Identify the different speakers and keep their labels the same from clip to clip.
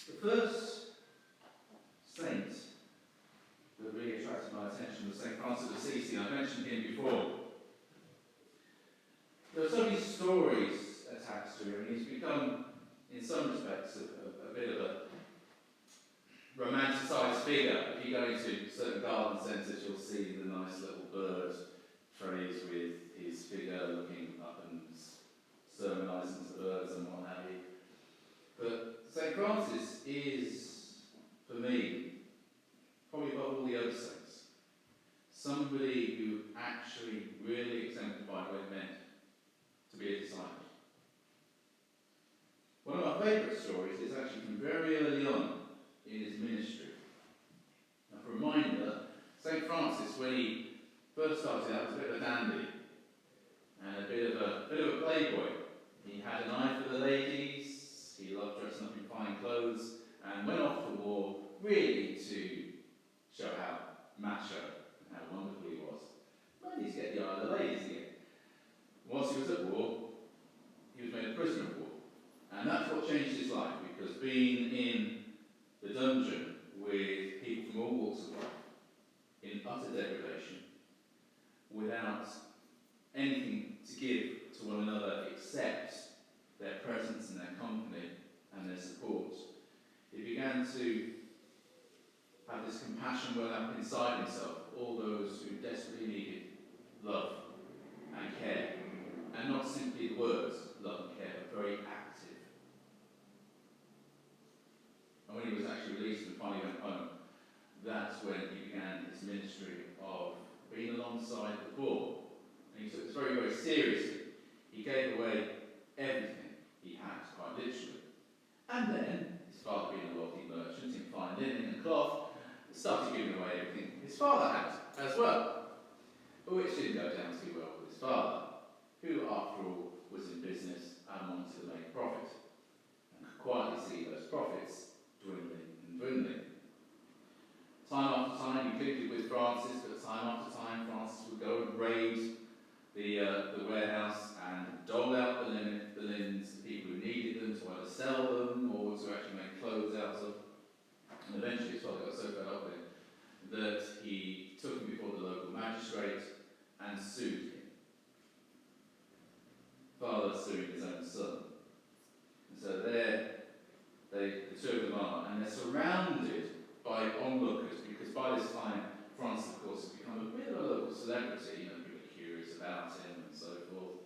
Speaker 1: The first saint that really attracted my attention was St. Francis of Assisi. I mentioned him before. There are so many stories attached to him. He's become, in some respects, a bit of a romanticised figure. If you go into certain garden centres, you'll see the nice little bird trays with his figure looking up and sermonising to the birds and what have you. But St. Francis is, for me, probably above all the other saints, somebody who actually really exemplified what it meant to be a disciple. One of my favourite stories is actually from very early on in his ministry. Now, for a reminder, St. Francis, when he first started out, was a bit of a dandy and a bit of a playboy. He had an eye for the ladies, he loved dressing up in fine clothes, and went off to war really to show how macho and how wonderful he was. But he's get the eye of the ladies again. Once he was at war, he was made a prisoner of war. And that's what changed his life, because being in the dungeon with people from all walks of life, in utter degradation, without anything to give to one another except their presence and their company and their support, he began to have this compassion well up inside himself for all those who desperately needed love and care. And not simply the words love and care, but very active. And when he was actually released and finally went home, that's when he began his ministry of being alongside the poor. And he took this very, very seriously. He gave away everything he had, quite literally. And then, his father being a wealthy merchant in fine linen and cloth, started giving away everything his father had as well. But which didn't go down too well with his father, who, after all, was in business and wanted to make a profit, and could quietly see those profits dwindling and dwindling. Time after time, he pleaded with Francis, but time after time, Francis would go and raid the warehouse and dole out the linens to people who needed them, to either sell them or to actually make clothes out of. And eventually his father got so fed up with him that he took him before the local magistrate and sued him. Father suing his own son. And so there the two of them are, and they're surrounded by onlookers, because by this time Francis, of course, has become a bit of a local celebrity. People are curious about him and so forth.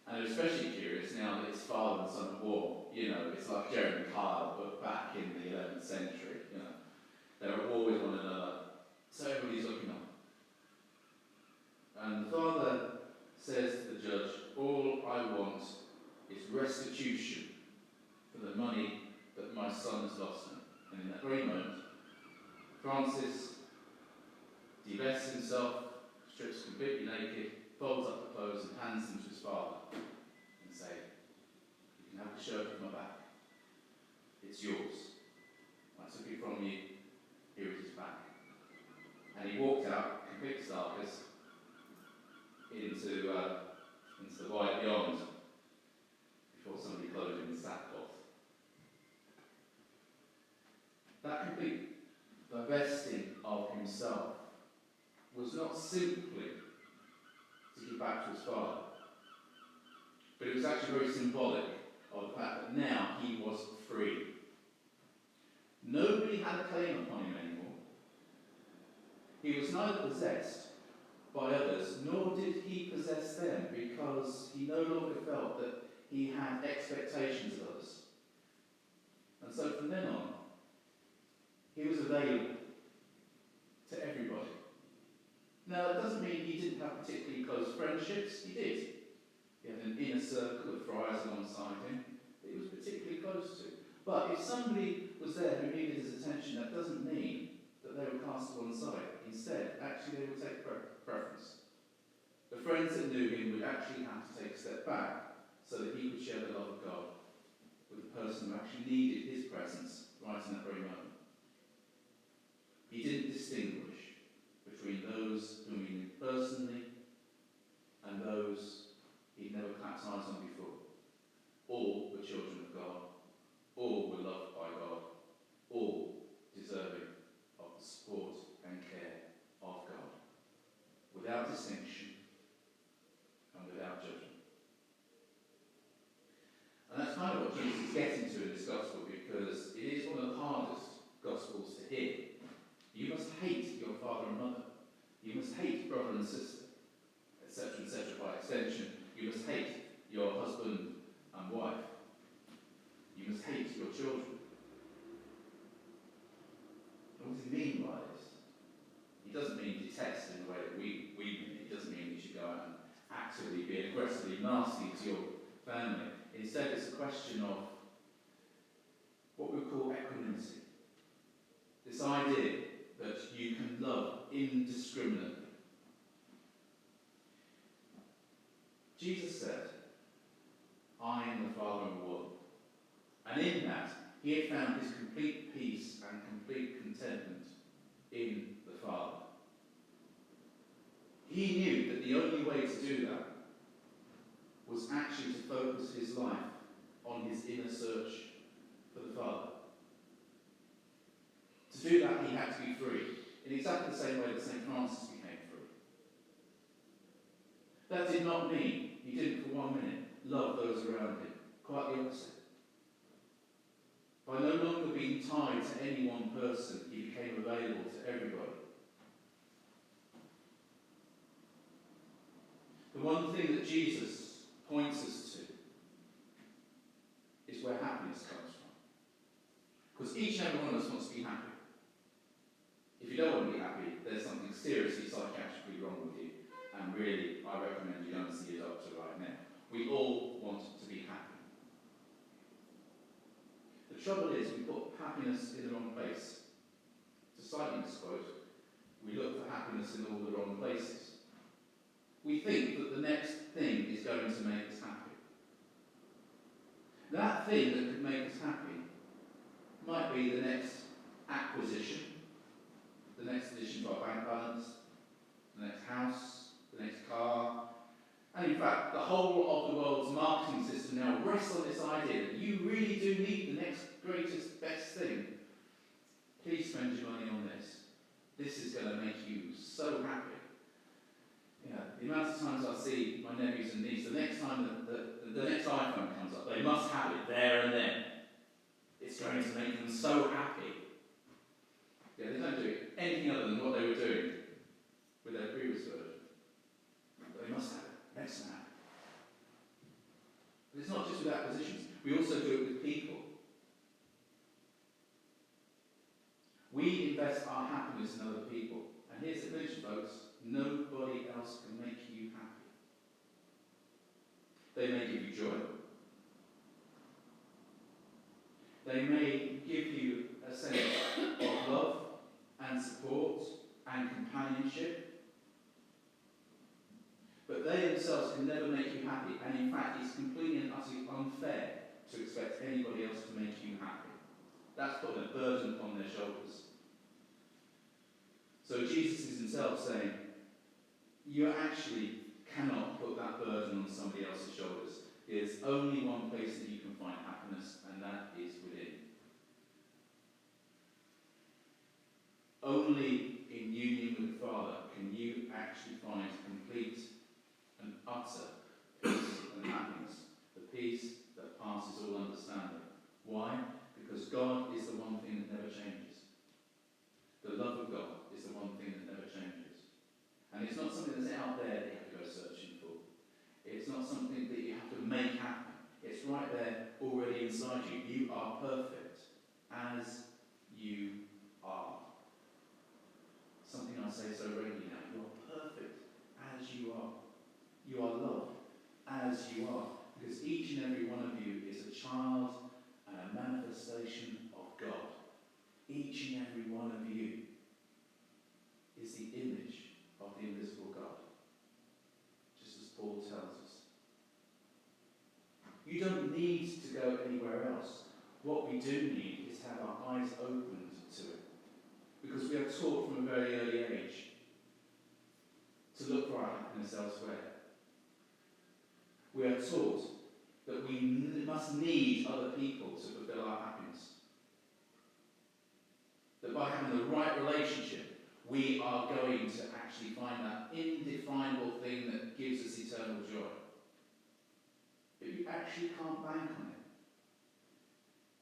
Speaker 1: And they're especially curious now that his father and son of war. It's like Jeremy Kyle, but back in the 11th century. They're at war with one another, so everybody's looking up. And the father says to the judge, "All I want is restitution for the money that my son has lost." And in that very moment, Francis divests himself, strips completely naked, folds up the clothes and hands them to his father and say, "You can have the shirt off my back. It's yours. I took it from you. Here it is back." And he walked out, complete starkers, into the void beyond, before somebody clothed him in sackcloth. That complete divesting of himself was not simply to give back to his father, but it was actually very symbolic of the fact that now he was free. Nobody had a claim upon him anymore. He was neither possessed by others, nor did he possess them, because he no longer felt that he had expectations of others. And so from then on, he was available to everybody. Now, that doesn't mean he didn't have particularly close friendships. He did. He had an inner circle of friars alongside him that he was particularly close to. But if somebody was there who needed his attention, that doesn't mean that they were cast to one side. Instead, actually, they would take preference. The friends that knew him would actually have to take a step back so that he could share the love of God with the person who actually needed his presence right in that very moment. He didn't distinguish between those whom he knew personally and those he'd never clapped eyes on before. All were children of God. All were loved by God. actively be aggressively nasty to your family. Instead, it's a question of what we call equanimity. This idea that you can love indiscriminately. Jesus said, I and the Father are one. And in that, he had found his complete peace and complete contentment in the Father. He knew that the only way to do that was actually to focus his life on his inner search for the Father. To do that, he had to be free, in exactly the same way that St. Francis became free. That did not mean he didn't for 1 minute love those around him. Quite the opposite. By no longer being tied to any one person, he became available to everybody. The one thing that Jesus points us to is where happiness comes from. Because each and every one of us wants to be happy. If you don't want to be happy, there's something seriously psychiatrically wrong with you. And really, I recommend you go and see a doctor right now. We all want to be happy. The trouble is, we put happiness in the wrong place. To cite this quote, we look for happiness in all the wrong places. We think that the next thing is going to make us happy. That thing that could make us happy might be the next acquisition, the next addition to our bank balance, the next house, the next car. And in fact, the whole of the world's marketing system now rests on this idea that you really do need the next greatest, best thing. Please spend your money on this. This is going to make you so happy. Yeah, the amount of times I see my nephews and nieces, the next time the next iPhone comes up, they must have it there and then. It's going to make them so happy. Yeah, they don't do anything other than what they were doing with their previous version. They must have it. Next now. But it's not just with acquisitions. We also do it with people. We invest our happiness in other people. And here's the clincher, folks. Nobody else can make you happy. They may give you joy. They may give you a sense of love and support and companionship. But they themselves can never make you happy. And in fact, it's completely and utterly unfair to expect anybody else to make you happy. That's putting a burden upon their shoulders. So Jesus is himself saying, you actually cannot put that burden on somebody else's shoulders. There's only one place that you can find happiness, and that is within. Only in union with the Father can you actually find complete and utter peace and happiness. The peace that passes all understanding. Why? Because God is the one thing that never changes. The love of God is the one thing that never changes. And it's not something that's out there that you have to go searching for. It's not something that you have to make happen. It's right there already inside you. You are perfect as you are. Something I say so regularly now. You are perfect as you are. You are loved as you are. Because each and every one of you is a child and a manifestation of God. Each and every one of you is the image of the invisible God. Just as Paul tells us. You don't need to go anywhere else. What we do need is to have our eyes opened to it. Because we are taught from a very early age to look for our happiness elsewhere. We are taught that we must need other people to fulfill our happiness. That by having the right relationship, we are going to actually find that indefinable thing that gives us eternal joy. But you actually can't bank on it.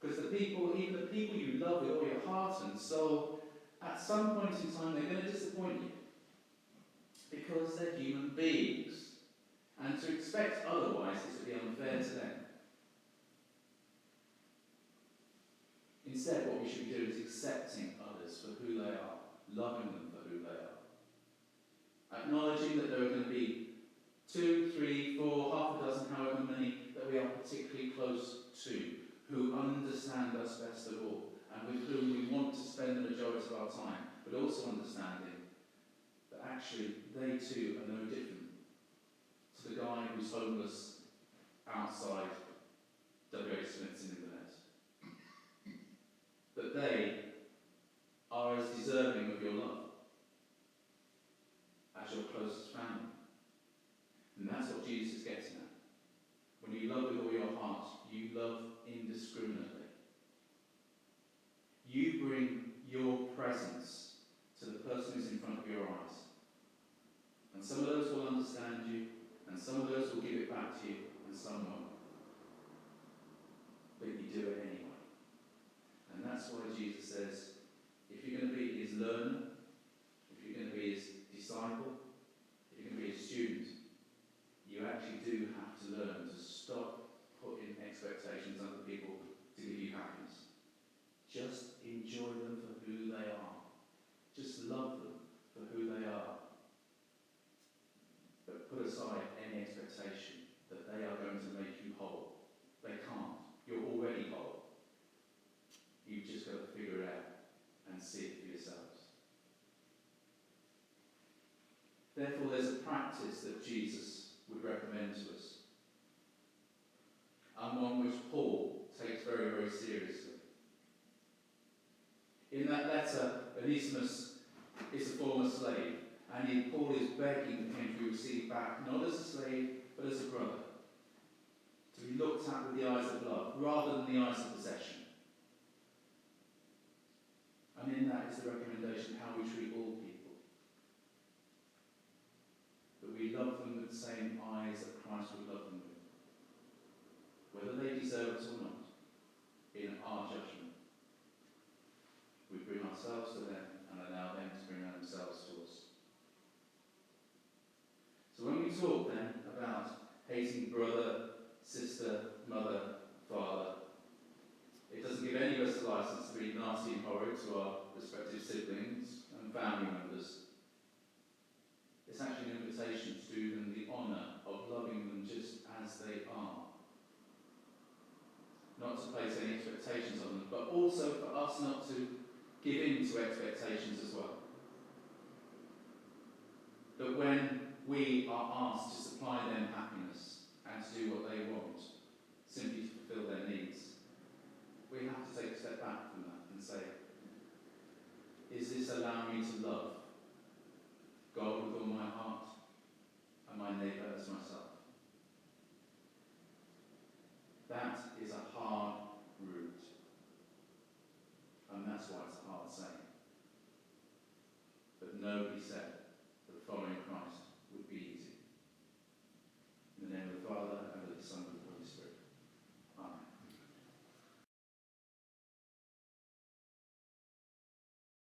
Speaker 1: Because even the people you love with all your heart and soul, at some point in time they're going to disappoint you. Because they're human beings. And to expect otherwise is to be unfair to them. Instead, what we should be doing is accepting others for who they are, loving them for who they are. Acknowledging that there are going to be 2, 3, 4, half a dozen, however many that we are particularly close to, who understand us best of all, and with whom we want to spend the majority of our time, but also understanding that actually they too are no different to the guy who's homeless outside W.H. Smith's in Inverness. That they are as deserving of your love as your closest family. And that's what Jesus is getting at. When you love with all your heart, you love indiscriminately. You bring your presence to the person who's in front of your eyes. And some of those will understand you, and some of those will give it back to you, and some won't. But you do it anyway. And that's why Jesus says, if you're going to be his learner, if you're going to be his disciple, if you're going to be his student, you actually do have to learn to stop putting expectations on other people to give you happiness. Just enjoy them for who they are. Just love them for who they are. But put aside any expectation that they are going to make you whole. They can't. You're already whole. You've just got to figure it out and see it for yourselves. Therefore, there's a practice that Jesus would recommend to us, and one which Paul takes very, very seriously. In that letter, Onesimus is a former slave, and Paul is begging him to be received back, not as a slave, but as a brother, to be looked at with the eyes of love, rather than the eyes of possession. And in that is the recommendation how we treat all people. That we love them with the same eyes that Christ would love them with. Whether they deserve it or not, in our judgment. We bring ourselves to them and allow them to bring themselves to us. So when we talk then about hating brother, sister, mother, father, it doesn't give any of us the license to be nasty and horrid to our respective siblings and family members. It's actually an invitation to do them the honour of loving them just as they are. Not to place any expectations on them, but also for us not to give in to expectations as well. That when we are asked to supply them